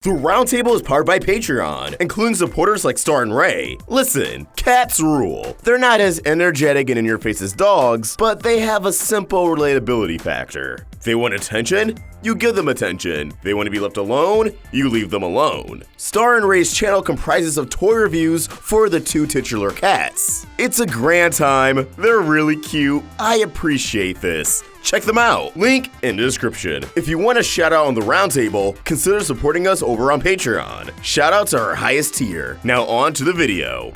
The Roundtable is powered by Patreon, including supporters like Star and Ray. Listen, cats rule. They're not as energetic and in-your-face as dogs, but they have a simple relatability factor. They want attention? You give them attention. They want to be left alone? You leave them alone. Star and Ray's channel comprises of toy reviews for the two titular cats. It's a grand time. They're really cute. I appreciate this. Check them out. Link in the description. If you want a shout out on the Roundtable, consider supporting us over on Patreon. Shoutouts are our highest tier. Now on to the video.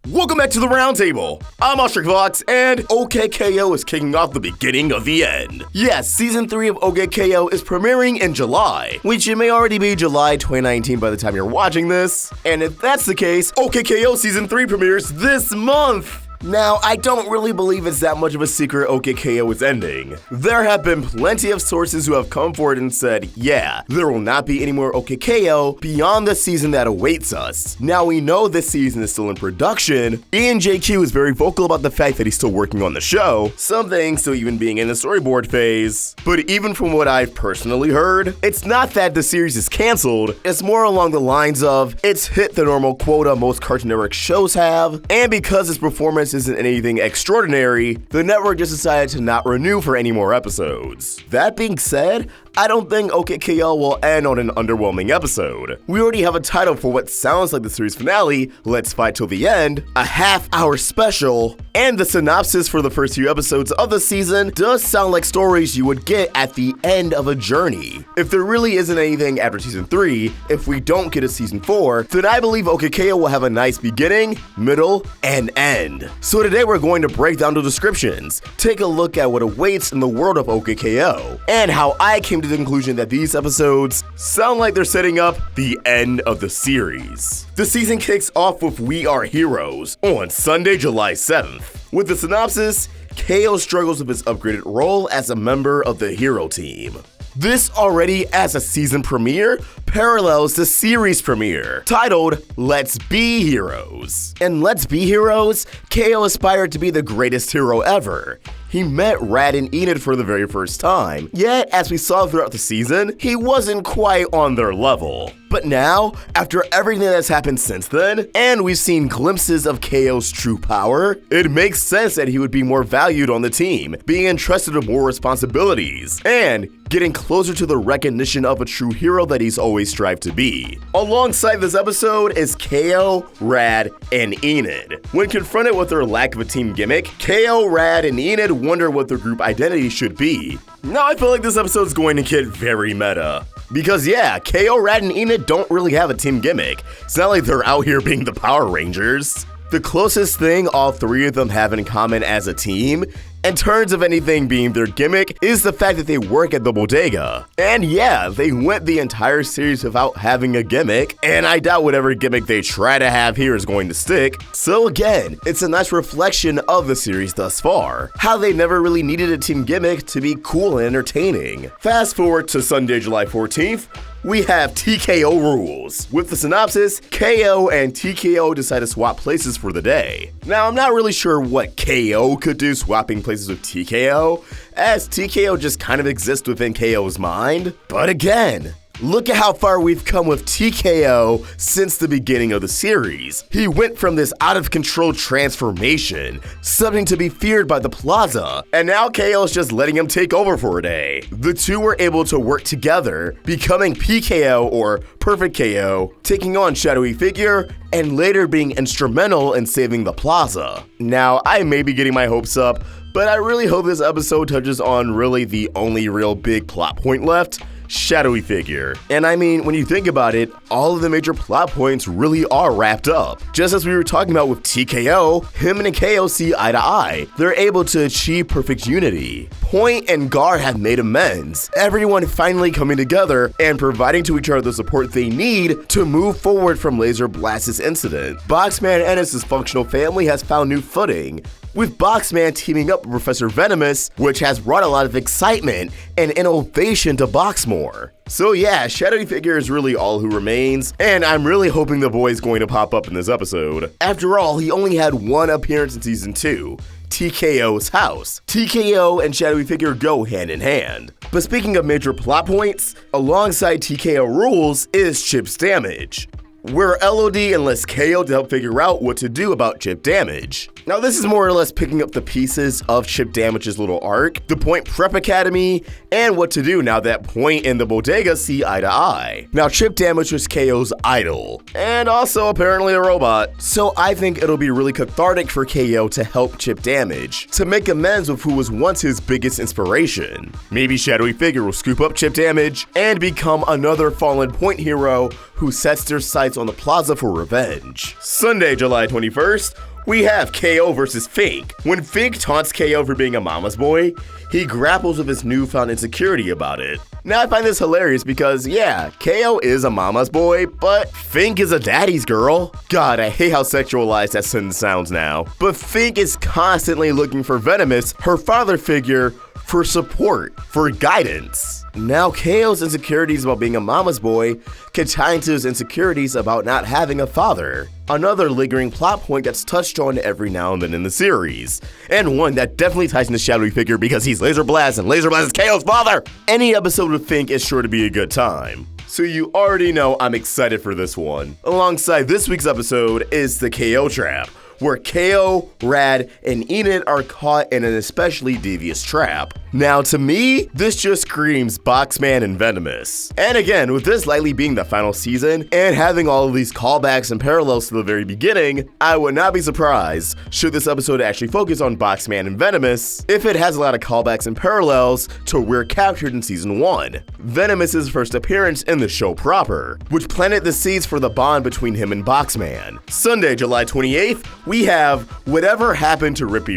Welcome back to the Roundtable. I'm Vox, and OKKO is kicking off the beginning of the end. Yes, Season 3 of OKKO is premiering in July, which it may already be July 2019 by the time you're watching this. And if that's the case, OKKO Season 3 premieres this month! Now, I don't really believe it's that much of a secret OKKO is ending. There have been plenty of sources who have come forward and said, yeah, there will not be any more OKKO beyond the season that awaits us. Now, we know this season is still in production. Ian JQ is very vocal about the fact that he's still working on the show, some things still even being in the storyboard phase. But even from what I've personally heard, it's not that the series is canceled, it's more along the lines of, it's hit the normal quota most Cartoon Network shows have, and because its performance isn't anything extraordinary, the network just decided to not renew for any more episodes. That being said, I don't think OKKO will end on an underwhelming episode. We already have a title for what sounds like the series finale, Let's Fight Till the End, a half-hour special, and the synopsis for the first few episodes of the season does sound like stories you would get at the end of a journey. If there really isn't anything after Season 3, if we don't get a Season 4, then I believe OKKO will have a nice beginning, middle, and end. So today we're going to break down the descriptions, take a look at what awaits in the world of OKKO, and how I came to the conclusion that these episodes sound like they're setting up the end of the series. The season kicks off with We Are Heroes on Sunday, July 7th. With the synopsis, KO struggles with his upgraded role as a member of the hero team. This already as a season premiere parallels the series premiere, titled Let's Be Heroes. In Let's Be Heroes, KO aspired to be the greatest hero ever. He met Rad Enid for the very first time, yet as we saw throughout the season, he wasn't quite on their level. But now, after everything that's happened since then, and we've seen glimpses of KO's true power, it makes sense that he would be more valued on the team, being entrusted with more responsibilities, and getting closer to the recognition of a true hero that he's always strived to be. Alongside this episode is KO, Rad, and Enid. When confronted with their lack of a team gimmick, KO, Rad, and Enid wonder what their group identity should be. Now I feel like this episode is going to get very meta. Because yeah, KO, Rad, and Enid don't really have a team gimmick. It's not like they're out here being the Power Rangers. The closest thing all three of them have in common as a team, in terms of anything being their gimmick, is the fact that they work at the bodega. And yeah, they went the entire series without having a gimmick, and I doubt whatever gimmick they try to have here is going to stick. So again, it's a nice reflection of the series thus far, how they never really needed a team gimmick to be cool and entertaining. Fast forward to Sunday, July 14th, we have TKO Rules. With the synopsis, KO and TKO decide to swap places for the day. Now, I'm not really sure what KO could do swapping places with TKO, as TKO just kind of exists within KO's mind. But again, look at how far we've come with TKO since the beginning of the series. He went from this out-of-control transformation, something to be feared by the Plaza, and now KO's just letting him take over for a day. The two were able to work together, becoming PKO or Perfect KO, taking on Shadowy Figure, and later being instrumental in saving the Plaza. Now, I may be getting my hopes up, but I really hope this episode touches on really the only real big plot point left, Shadowy Figure. And I mean, when you think about it, all of the major plot points really are wrapped up. Just as we were talking about with TKO, him and KO see eye to eye. They're able to achieve perfect unity. Point and Gar have made amends. Everyone finally coming together and providing to each other the support they need to move forward from Laserblast's incident. Boxman and his dysfunctional family has found new footing, with Boxman teaming up with Professor Venomous, which has brought a lot of excitement and innovation to Boxmore. So yeah, Shadowy Figure is really all who remains, and I'm really hoping the boy's going to pop up in this episode. After all, he only had one appearance in Season 2. TKO's house. TKO and Shadowy Figure go hand in hand. But speaking of major plot points, alongside TKO Rules is Chip's damage, where LOD enlists KO to help figure out what to do about Chip damage. Now this is more or less picking up the pieces of Chip Damage's little arc, the Point Prep Academy, and what to do now that Point and the Bodega see eye to eye. Now Chip Damage was KO's idol, and also apparently a robot, so I think it'll be really cathartic for KO to help Chip Damage, to make amends with who was once his biggest inspiration. Maybe Shadowy Figure will scoop up Chip Damage and become another fallen Point hero who sets their sights on the plaza for revenge. Sunday, July 21st, we have KO versus Fink. When Fink taunts KO for being a mama's boy, he grapples with his newfound insecurity about it. Now I find this hilarious because, yeah, KO is a mama's boy, but Fink is a daddy's girl. God, I hate how sexualized that sentence sounds now. But Fink is constantly looking for Venomous, her father figure, for support, for guidance. Now KO's insecurities about being a mama's boy can tie into his insecurities about not having a father. Another lingering plot point that's touched on every now and then in the series, and one that definitely ties into Shadowy Figure because he's Laserblast and Laserblast is KO's father! Any episode of Fink is sure to be a good time. So you already know I'm excited for this one. Alongside this week's episode is the KO trap, where KO, Rad, and Enid are caught in an especially devious trap. Now to me, this just screams Boxman and Venomous. And again, with this likely being the final season, and having all of these callbacks and parallels to the very beginning, I would not be surprised should this episode actually focus on Boxman and Venomous, if it has a lot of callbacks and parallels to where captured in season 1. Venomous' first appearance in the show proper, which planted the seeds for the bond between him and Boxman. Sunday, July 28th, we have Whatever Happened to Rippy,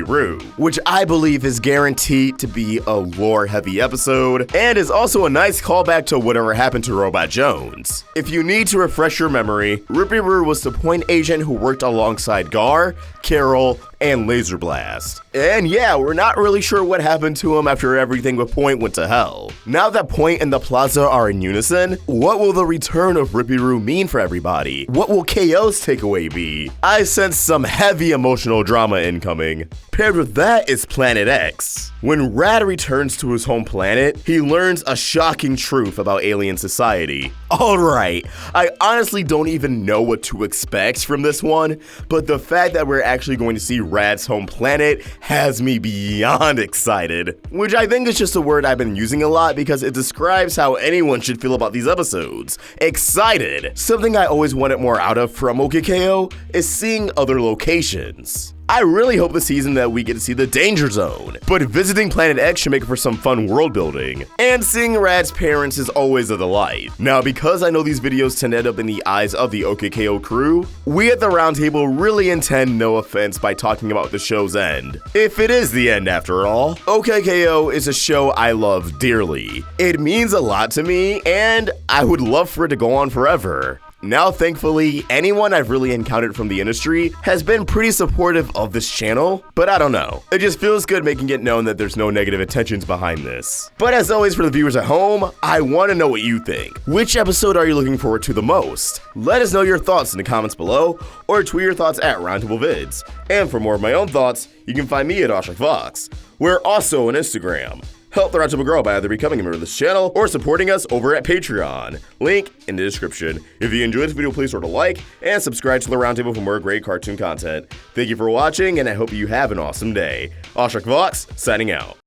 which I believe is guaranteed to be a lore-heavy episode, and is also a nice callback to Whatever Happened to Robot Jones. If you need to refresh your memory, Rippy was the Point agent who worked alongside Gar, Carol, and Laserblast. And yeah, we're not really sure what happened to him after everything with Point went to hell. Now that Point and the Plaza are in unison, what will the return of Rippy mean for everybody? What will KO's takeaway be? I sense some heavy emotional drama incoming. Paired with that is Planet X. When Rad returns to his home planet, he learns a shocking truth about alien society. Alright, I honestly don't even know what to expect from this one, but the fact that we're actually going to see Rad's home planet has me beyond excited. Which I think is just a word I've been using a lot because it describes how anyone should feel about these episodes. Excited! Something I always wanted more out of from OKKO is seeing other locations. I really hope this season that we get to see the Danger Zone, but visiting Planet X should make for some fun world building. And seeing Rad's parents is always a delight. Now, because I know these videos tend to end up in the eyes of the OKKO crew, we at the Roundtable really intend no offense by talking about the show's end. If it is the end after all. OKKO is a show I love dearly. It means a lot to me, and I would love for it to go on forever. Now, thankfully, anyone I've really encountered from the industry has been pretty supportive of this channel, but I don't know. It just feels good making it known that there's no negative intentions behind this. But as always for the viewers at home, I want to know what you think. Which episode are you looking forward to the most? Let us know your thoughts in the comments below, or tweet your thoughts at RoundtableVids. And for more of my own thoughts, you can find me at OshrickVox. We're also on Instagram. Help the Roundtable grow by either becoming a member of this channel or supporting us over at Patreon. Link in the description. If you enjoyed this video, please sort of like and subscribe to the Roundtable for more great cartoon content. Thank you for watching, and I hope you have an awesome day. OshrickVox, signing out.